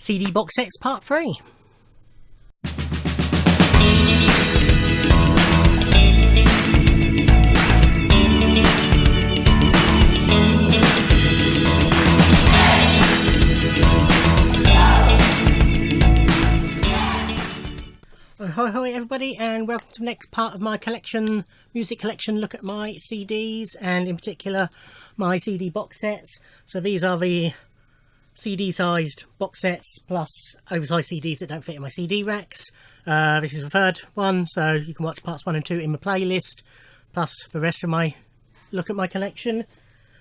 CD box sets part 3. Hi everybody, and welcome to the next part of my collection, music collection. Look at my CDs, and in particular my CD box sets. So these are the CD sized box sets plus oversized CDs that don't fit in my CD racks. This is the third one, so you can watch parts 1 and 2 in my playlist, plus the rest of my look at my collection.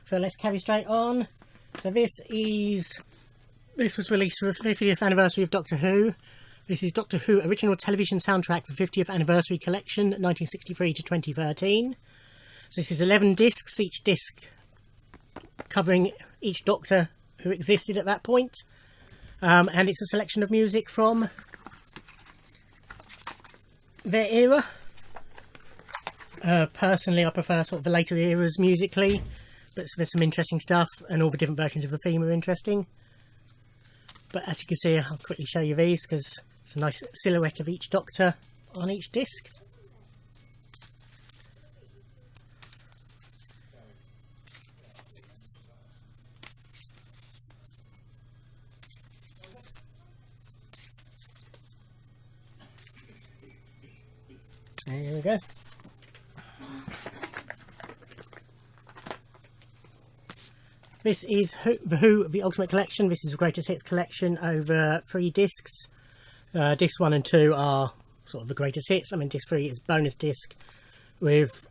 So let's carry straight on. So this was released for the 50th anniversary of Doctor Who. This is Doctor Who original television soundtrack for 50th anniversary collection 1963 to 2013. So this is 11 discs, each disc covering each Doctor who existed at that point. And it's a selection of music from their era. Personally, I prefer sort of the later eras musically, but there's some interesting stuff, and all the different versions of the theme are interesting. But as you can see, I'll quickly show you these because it's a nice silhouette of each Doctor on each disc. There we go. This is the Who, the Ultimate Collection. This is the Greatest Hits collection over 3 discs. Discs 1 and 2 are sort of the greatest hits. I mean, disc 3 is bonus disc with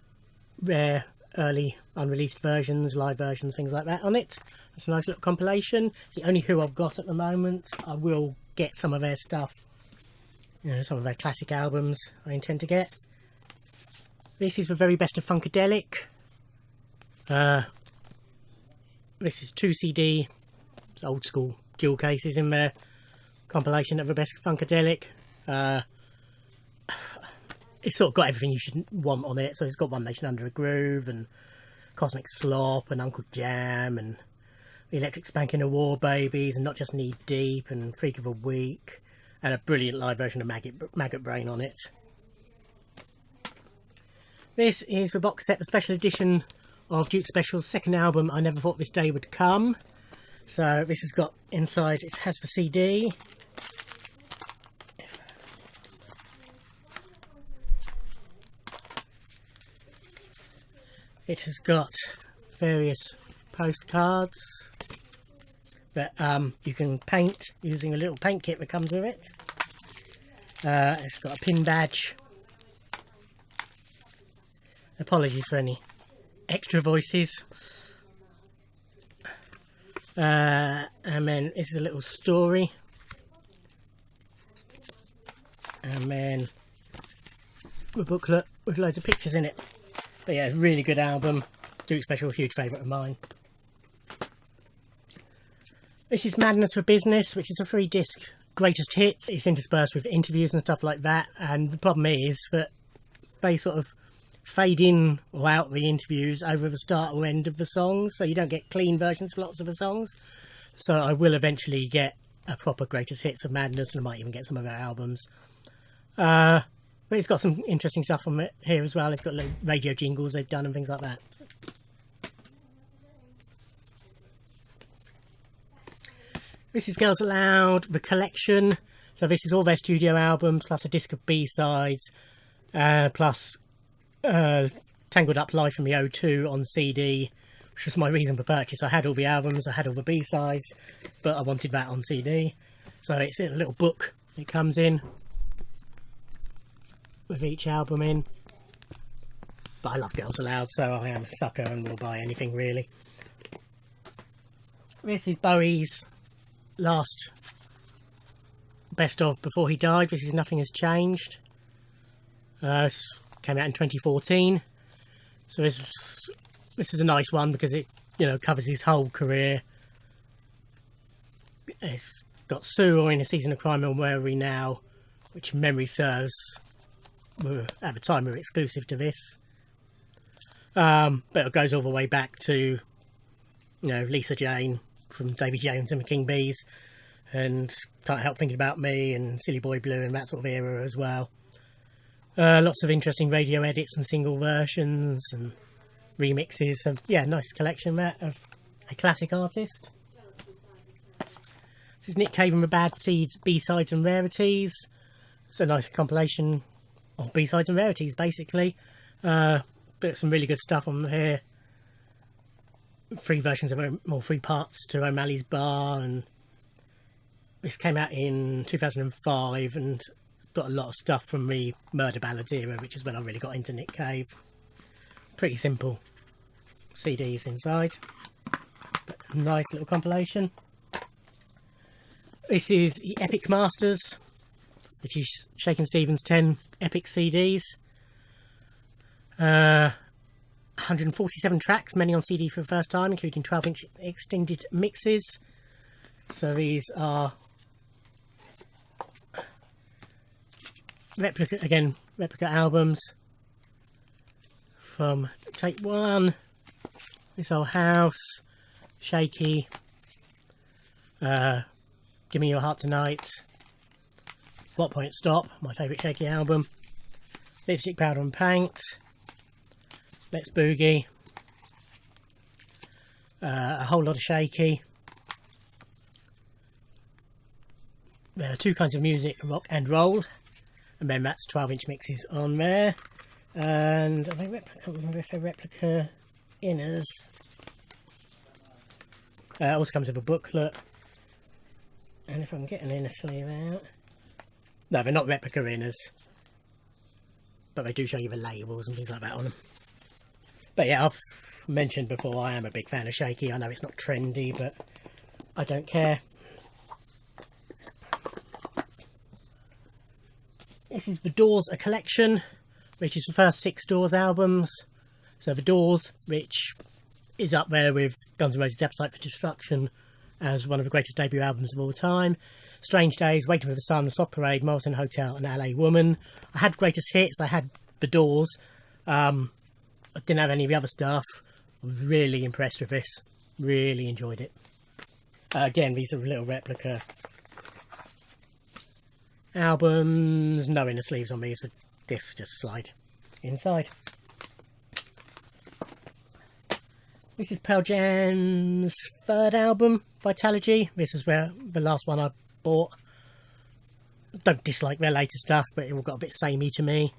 rare, early, unreleased versions, live versions, things like that on it. It's a nice little compilation. It's the only Who I've got at the moment. I will get some of their stuff, you know, some of their classic albums I intend to get. This is the very best of Funkadelic. This is 2 CD, old school jewel cases in there. Compilation of the best Funkadelic. It's sort of got everything you should want on it. So it's got One Nation Under a Groove and Cosmic Slop and Uncle Jam and the Electric Spanking of War Babies and Not Just Knee Deep and Freak of a Week and a brilliant live version of Maggot Brain on it. This is the box set, the special edition of Duke Special's second album, I Never Thought This Day Would Come. So this has got inside, it has the CD. It has got various postcards that you can paint using a little paint kit that comes with it. It's got a pin badge. Apologies for any extra voices. And then this is a little story. And then a booklet with loads of pictures in it. But yeah, it's a really good album. Duke Special, huge favourite of mine. This is Madness for Business, which is a 3-disc greatest hits. It's interspersed with interviews and stuff like that. And the problem is that they sort of fade in or out the interviews over the start or end of the songs, so you don't get clean versions of lots of the songs. So I will eventually get a proper greatest hits of Madness, and I might even get some of their albums. But it's got some interesting stuff on it here as well. It's got little radio jingles they've done and things like that. This is Girls Aloud, the collection. So this is all their studio albums plus a disc of B-sides, plus Tangled Up Live from the O2 on CD, which was my reason for purchase. I had all the albums, I had all the B-sides, but I wanted that on CD. So it's a little book it comes in with each album in. But I love Girls Aloud, so I am a sucker and will buy anything really. This is Bowie's last best of before he died. This is Nothing Has Changed. Came out in 2014. So this is a nice one because it, you know, covers his whole career. It's got Sue or In a Season of Crime and Where Are We Now, which memory serves at the time were exclusive to this. But it goes all the way back to, you know, Lisa Jane from Davy Jones and the King Bees, and Can't Help Thinking About Me and Silly Boy Blue and that sort of era as well. Lots of interesting radio edits and single versions and remixes. So yeah, nice collection there of a classic artist. This is Nick Cave and the Bad Seeds B-Sides and Rarities. It's a nice compilation of B-Sides and Rarities, basically. But some really good stuff on here. 3 versions of, or 3 parts to O'Malley's Bar, and this came out in 2005 and got a lot of stuff from the Murder Ballads era, which is when I really got into Nick Cave. Pretty simple CDs inside, but a nice little compilation. This is the Epic Masters, which is Shakin Stevens' 10 epic CDs. 147 tracks, many on CD for the first time, including 12-inch extended mixes. So these are replica albums from Take One, This Old House, Shaky, Give Me Your Heart Tonight, What Point Stop, my favourite Shaky album, Lipstick, Powder and Paint, Let's Boogie, a whole lot of Shaky. There are 2 kinds of music, rock and roll, and then that's 12-inch mixes on there. And I can't remember if they're replica inners. Also comes with a booklet, and if I can get an inner sleeve out. No, they're not replica inners, but they do show you the labels and things like that on them. But yeah, I've mentioned before, I am a big fan of Shaky. I know it's not trendy, but I don't care. This is The Doors, a collection, which is the first 6 Doors albums. So The Doors, which is up there with Guns N' Roses' Appetite for Destruction as one of the greatest debut albums of all time. Strange Days, Waiting for the Sun, Soft Parade, Morrison Hotel and LA Woman. I had greatest hits, I had The Doors. I didn't have any of the other stuff. I was really impressed with this. Really enjoyed it. Again, these are little replica albums. No inner sleeves on these, but this just slide inside. This is Pearl Jam's 3rd album, Vitalogy. This is where the last one I bought. Don't dislike their later stuff, but it all got a bit samey to me.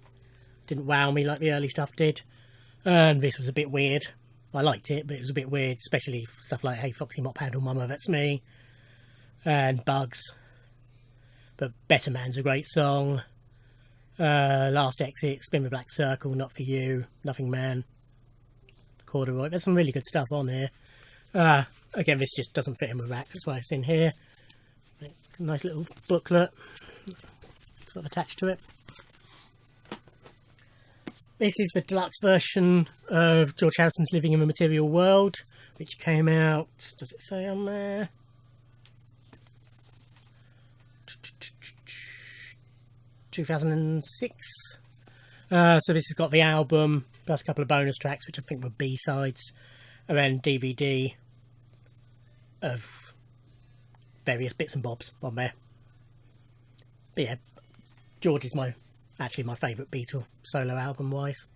Didn't wow me like the early stuff did. And this was a bit weird. I liked it, but it was a bit weird, especially stuff like Hey Foxy Mop Handle Mama, That's Me, and Bugs. But Better Man's a great song. Last Exit, Spin the Black Circle, Not For You, Nothing Man, Corduroy. There's some really good stuff on here. Again, this just doesn't fit in the rack, that's why it's in here. Nice little booklet sort of attached to it. This is the deluxe version of George Harrison's Living in the Material World, which came out, does it say on there? 2006. So this has got the album plus a couple of bonus tracks, which I think were B-sides, and then DVD of various bits and bobs on there. But yeah, George is actually my favourite Beatle solo album wise.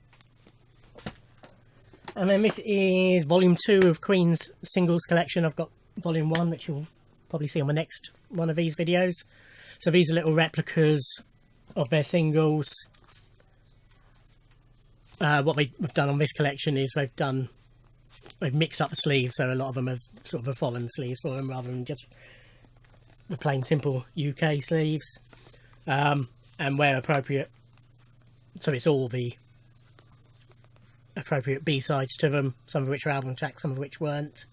And then this is volume 2 of Queen's singles collection. I've got volume 1, which you'll probably see on the next one of these videos. So these are little replicas of their singles. What they've done on this collection is they've mixed up the sleeves, so a lot of them have sort of a foreign sleeves for them rather than just the plain simple UK sleeves. And where appropriate, so it's all the appropriate B-sides to them, some of which are album tracks, some of which weren't.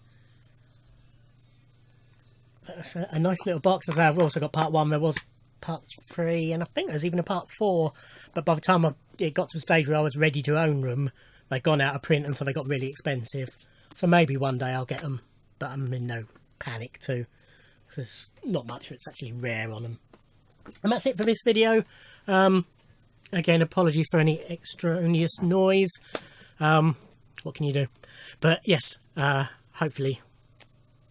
That's a nice little box. As I've also got part 1, there was part 3, and I think there's even a part 4, but by the time it got to the stage where I was ready to own them, they'd gone out of print, and so they got really expensive. So maybe one day I'll get them, but I'm in no panic to, because there's not much that's actually rare on them. And that's it for this video. Again, apologies for any extraneous noise. What can you do? But yes, hopefully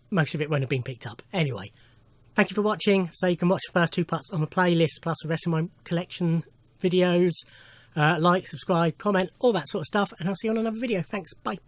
most of it won't have been picked up. Anyway, Thank you for watching. So you can watch the first 2 parts on the playlist, plus the rest of my collection videos. Like, subscribe, comment, all that sort of stuff, and I'll see you on another video. Thanks, bye.